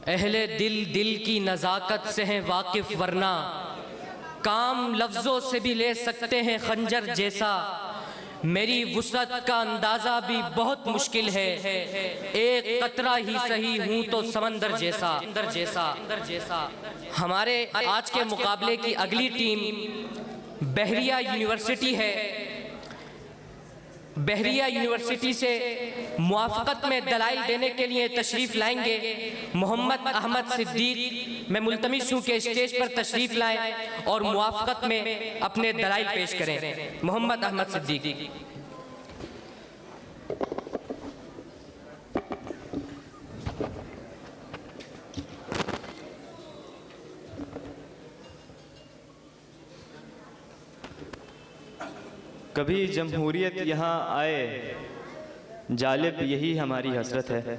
اہل دل دل کی نزاکت سے ہیں واقف، ورنہ کام لفظوں سے بھی لے سکتے ہیں خنجر جیسا۔ میری وسعت کا اندازہ بھی بہت مشکل ہے، ایک قطرہ ہی سہی ہوں تو سمندر جیسا۔ ہمارے آج کے مقابلے کی اگلی ٹیم بحریہ یونیورسٹی ہے۔ بحریہ یونیورسٹی سے موافقت میں دلائل دینے کے لیے تشریف لائیں گے محمد احمد صدیق۔ میں ملتمس ہوں کہ اسٹیج پر تشریف لائیں اور موافقت میں اپنے دلائل پیش کریں۔ محمد احمد صدیق۔ کبھی جمہوریت یہاں آئے، جالب یہی ہماری حسرت ہے۔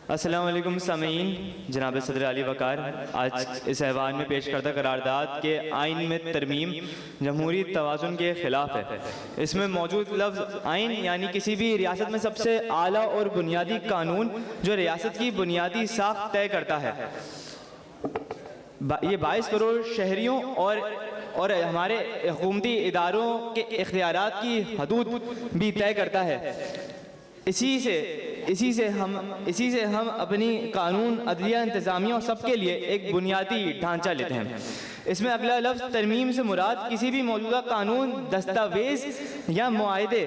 السلام علیکم سامعین، جناب صدر علی وقار آج اس ایوان میں پیش کردہ قرارداد کے آئین میں ترمیم جمہوری توازن کے خلاف ہے۔ اس میں موجود لفظ آئین یعنی کسی بھی ریاست میں سب سے اعلیٰ اور بنیادی قانون جو ریاست کی بنیادی ساخت طے کرتا ہے۔ یہ 22 کروڑ شہریوں اور ہمارے حکومتی اداروں کے اختیارات کی حدود بھی طے کرتا ہے۔ اسی سے ہم اپنی قانون، عدلیہ، انتظامیہ اور سب کے لیے ایک بنیادی ڈھانچہ لیتے ہیں۔ اس میں اگلا لفظ ترمیم سے مراد کسی بھی موجودہ قانون، دستاویز یا معاہدے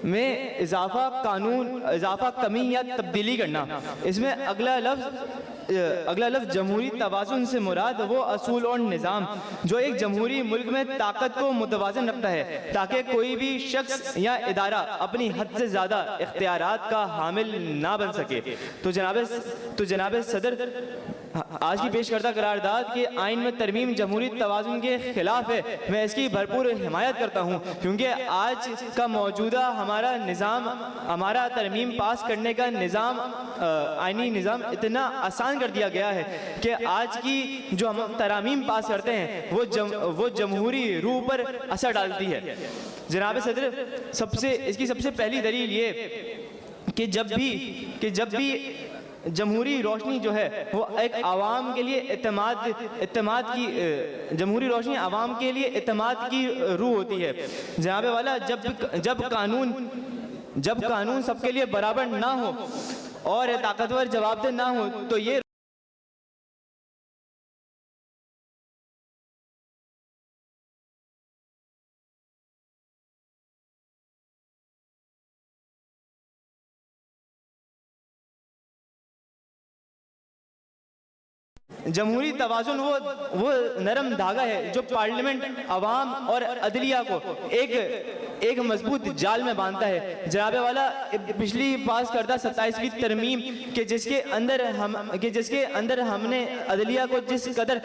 میں اضافہ، کمی یا تبدیلی کرنا۔ اس میں اگلا لفظ جمہوری توازن سے مراد وہ اصول اور نظام جو ایک جمہوری ملک میں طاقت کو متوازن رکھتا ہے تاکہ کوئی بھی شخص یا ادارہ اپنی حد سے زیادہ اختیارات کا حامل نہ بن سکے۔ تو جناب صدر، آج کی پیش کردہ قرارداد کے آئین میں ترمیم جمہوری توازن کے خلاف ہے۔ میں اس کی بھرپور حمایت کرتا ہوں کیونکہ آج کا موجودہ ہمارا نظام، ہمارا ترمیم پاس کرنے کا نظام، آئینی نظام اتنا آسان کر دیا گیا ہے کہ آج کی جو ہم ترامیم پاس کرتے ہیں وہ جمہوری روح پر اثر ڈالتی ہے۔ جناب صدر، اس کی سب سے پہلی دلیل یہ کہ جب بھی جمہوری روشنی جو ہے وہ ایک عوام کے لیے اعتماد کی جمہوری روشنی عوام کے لیے اعتماد کی روح ہوتی ہے۔ جناب والا، جب قانون سب کے لیے برابر نہ ہو اور طاقتور جواب دہ نہ ہو تو یہ جمہوری توازن وہ نرم دھاگا ہے جو پارلیمنٹ، عوام اور عدلیہ کو ایک مضبوط جال میں باندھتا ہے۔ جناب والا، پچھلی پاس کردہ 27ویں ترمیم کہ جس کے اندر ہم نے عدلیہ کو جس قدر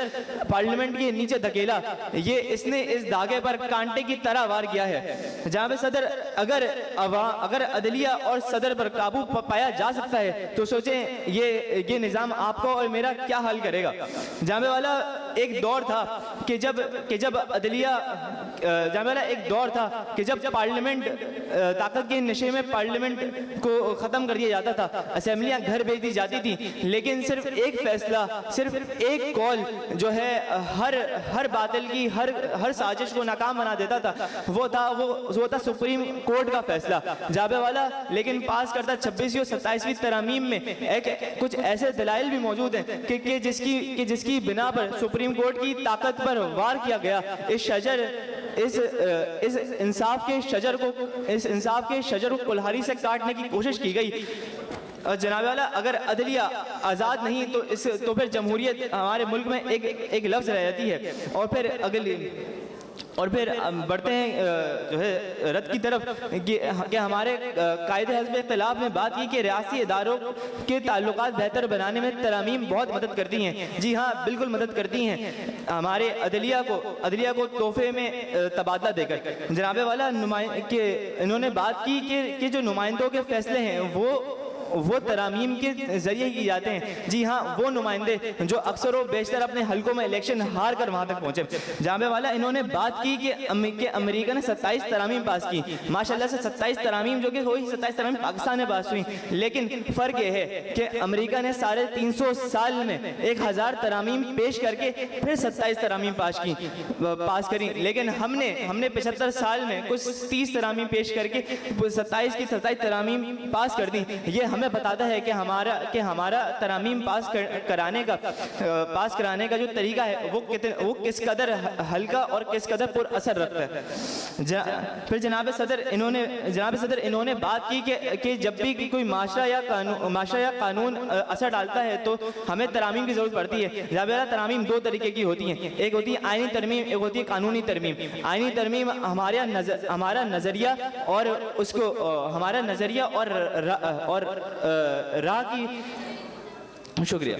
پارلیمنٹ کے نیچے دھکیلا، اس نے اس دھاگے پر کانٹے کی طرح وار کیا ہے۔ جناب صدر، اگر عدلیہ اور صدر پر قابو پایا جا سکتا ہے تو سوچیں یہ نظام آپ کو اور میرا کیا حل کرے گا۔ جناب والا، ایک دور تھا کہ جب پارلیمنٹ طاقت کے نشے میں پارلیمنٹ کو ختم کر دیا جاتا تھا، اسمبلیاں گھر بھیج دی جاتی تھی، لیکن صرف ایک فیصلہ، صرف ایک کال جو ہے ہر باطل کی ہر سازش کو ناکام بنا دیتا تھا، وہ تھا سپریم کورٹ کا فیصلہ۔ جناب والا، لیکن پاس کردہ 26ویں اور 27ویں ترامیم میں کچھ ایسے دلائل بھی موجود ہیں کہ جس کی بنا پر سپریم کورٹ کی طاقت پر وار کیا گیا۔ اس انصاف کے شجر کو کلہاڑی سے کاٹنے کی کوشش کی گئی۔ جناب والا، اگر عدلیہ آزاد نہیں تو پھر جمہوریت ہمارے ملک میں ایک لفظ رہ جاتی ہے۔ اور پھر بڑھتے ہیں جو ہے رد کی طرف کہ ہمارے قائد حزب اختلاف نے بات کی کہ ریاستی اداروں کے تعلقات بہتر بنانے میں ترامیم بہت مدد کرتی ہیں۔ جی ہاں، بالکل مدد کرتی ہیں ہمارے عدلیہ کو تحفے میں تبادلہ دے کر۔ جناب والا، انہوں نے بات کی کہ جو نمائندوں کے فیصلے ہیں وہ ترامیم کے ذریعے کی جاتے ہیں. جی ہاں, وہ نمائندے جو اکثر و بیشتر اپنے حلقوں میں الیکشن ہار کر وہاں تک پہنچے. جامعہ والا انہوں نے بات کی کہ امریکہ نے 27 ترامیم پاس کی. ماشاءاللہ سے 27 ترامیم جو کہ وہی 27 ترامیم پاکستان میں پاس ہوئی, لیکن فرق یہ ہے کہ امریکہ نے 350 سال میں 1000 ترامیم پیش کر کے پھر 27 ترامیم پاس کری, لیکن ہم نے 75 سال میں کچھ 30 ترامیم پیش کر کے 27 کی 27 ترامیم پاس کر دی. یہ ہمیں بتاتا ہے کہ ہمارا ترامیم پاس کرانے کا جو طریقہ ہے وہ کس قدر ہلکا اور کس قدر پر اثر رکھتا ہے. پھر جناب صدر انہوں نے بات کی کہ جب بھی کوئی معاشرہ یا قانون اثر ڈالتا ہے تو ہمیں ترامیم کی ضرورت پڑتی ہے. جناب ترامیم دو طریقے کی ہوتی ہیں, ایک ہوتی ہے آئینی ترمیم, ایک ہوتی ہے قانونی ترمیم. آئینی ترمیم ہمارا نظریہ اور راہ کی. شکریہ.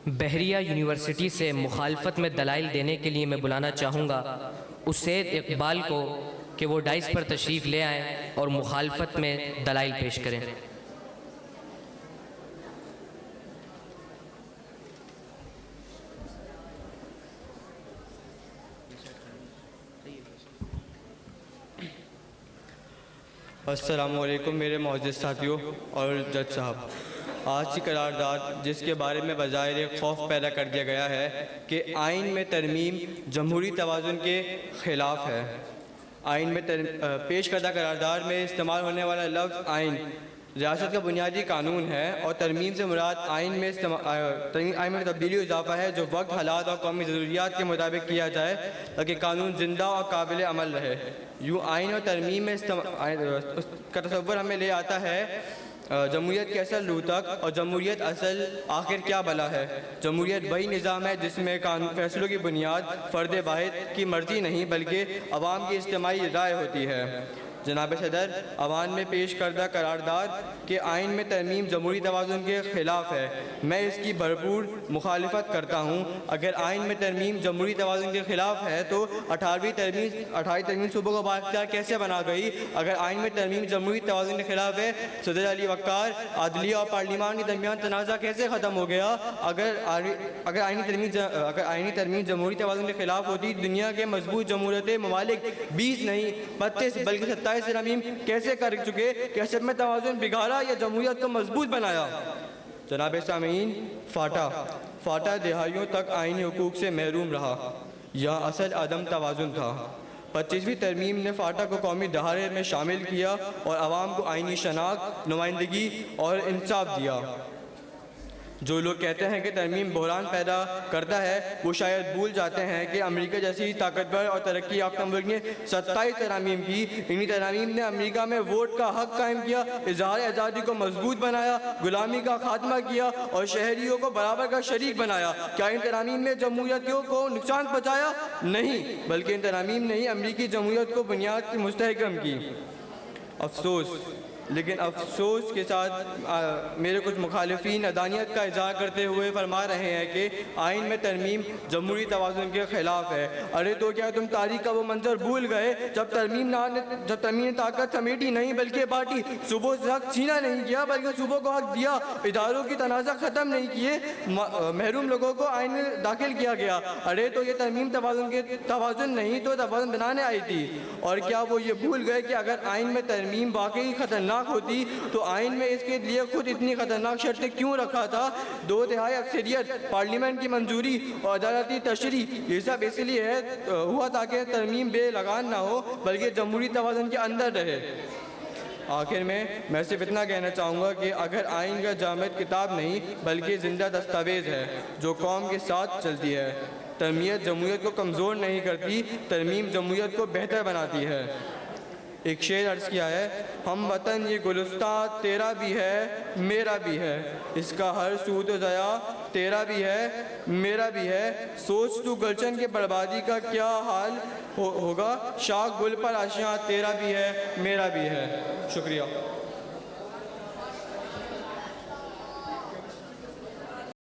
بحریہ یونیورسٹی سے مخالفت میں دلائل دینے کے لیے میں بلانا چاہوں گا اسید اقبال کو کہ وہ ڈائس پر تشریف لے آئیں اور مخالفت میں دلائل پیش کریں. السلام علیکم میرے معزز ساتھیوں اور جج صاحب. آج کی قرارداد جس کے بارے میں بظاہر ایک خوف پیدا کر دیا گیا ہے کہ آئین میں ترمیم جمہوری توازن کے خلاف ہے. آئین میں پیش کردہ قرارداد میں استعمال ہونے والا لفظ آئین ریاست کا بنیادی قانون ہے, اور ترمیم سے مراد آئین میں تبدیلی و اضافہ ہے جو وقت, حالات اور قومی ضروریات کے مطابق کیا جائے تاکہ قانون زندہ اور قابل عمل رہے. یوں آئین اور ترمیم میں کا تصور ہمیں لے آتا ہے جمہوریت کے اصل روح تک, اور جمہوریت اصل آخر کیا بلا ہے. جمہوریت وہی نظام ہے جس میں فیصلوں کی بنیاد فرد واحد کی مرضی نہیں بلکہ عوام کی اجتماعی رائے ہوتی ہے. جناب صدر, عوام میں پیش کردہ قرارداد کے آئین میں ترمیم جمہوری توازن کے خلاف ہے. میں اس کی بھرپور مخالفت کرتا ہوں. اگر آئین میں ترمیم جمہوری توازن کے خلاف ہے تو 28 ترمیم صوبوں کو بااختیار کیسے بنا گئی؟ اگر آئین میں ترمیم جمہوری توازن کے خلاف ہے, صدر علی وقار, عدلیہ اور پارلیمان کے درمیان تنازع کیسے ختم ہو گیا؟ اگر آئینی ترمیم جمہوری توازن کے خلاف ہوتی, دنیا کے مضبوط جمہوریت ممالک 20 نہیں 32 بلکہ 27 ترمیم کیسے کر چکے؟ کیسے میں توازن بگاڑا یا جمہوریت کو مضبوط بنایا؟ جناب سامعین, فاٹا دہائیوں تک آئینی حقوق سے محروم رہا. یہاں اصل عدم توازن تھا. 25ویں ترمیم نے فاٹا کو قومی دھارے میں شامل کیا اور عوام کو آئینی شناخت, نمائندگی اور انصاف دیا. جو لوگ کہتے ہیں کہ ترمیم بحران پیدا کرتا ہے وہ شاید بھول جاتے ہیں کہ امریکہ جیسی طاقتور اور ترقی یافتہ ملک نے 27 ترامیم کی. انہی ترامیم نے امریکہ میں ووٹ کا حق قائم کیا, اظہار آزادی کو مضبوط بنایا, غلامی کا خاتمہ کیا اور شہریوں کو برابر کا شریک بنایا. کیا ان ترامیم نے جمہوریتوں کو نقصان پہنچایا؟ نہیں, بلکہ ان ترامیم نے ہی امریکی جمہوریت کو بنیاد کی مستحکم کی. افسوس کے ساتھ میرے کچھ مخالفین عدانیت کا اظہار کرتے ہوئے فرما رہے ہیں کہ آئین میں ترمیم جمہوری توازن کے خلاف ہے. ارے تو کیا تم تاریخ کا وہ منظر بھول گئے جب ترمیم نے طاقت سمیٹی نہیں بلکہ بانٹی, صوبوں سے حق چھینا نہیں کیا بلکہ صوبوں کو حق دیا, اداروں کی تنازع ختم نہیں کیے, محروم لوگوں کو آئین میں داخل کیا گیا. ارے تو یہ ترمیم توازن نہیں تو توازن بنانے آئی تھی. اور کیا وہ یہ بھول گئے کہ اگر آئین میں ترمیم واقعی خطرناک ہوتی تو آئین میں اس کے لیے خود اتنی خطرناک شرطیں کیوں رکھا تھا؟ 2/3 اکثریت, پارلیمنٹ کی منظوری اور عدالتی تشریح, یہ سب اس لیے ہوا تاکہ ترمیم بے لگان نہ ہو بلکہ جمہوری توازن کے اندر رہے. آخر میں صرف اتنا کہنا چاہوں گا کہ اگر آئین کا جامد کتاب نہیں بلکہ زندہ دستاویز ہے جو قوم کے ساتھ چلتی ہے. ترمیم جمہوریت کو کمزور نہیں کرتی, ترمیم جمہوریت کو بہتر بناتی ہے. ایک شعر عرض کیا ہے, ہم وطن یہ گلستان تیرا بھی ہے میرا بھی ہے, اس کا ہر سود و ضیاع تیرا بھی ہے میرا بھی ہے, سوچ تو گلشن کے بربادی کا کیا حال ہوگا, شاخ گل پر آشیاں تیرا بھی ہے میرا بھی ہے. شکریہ.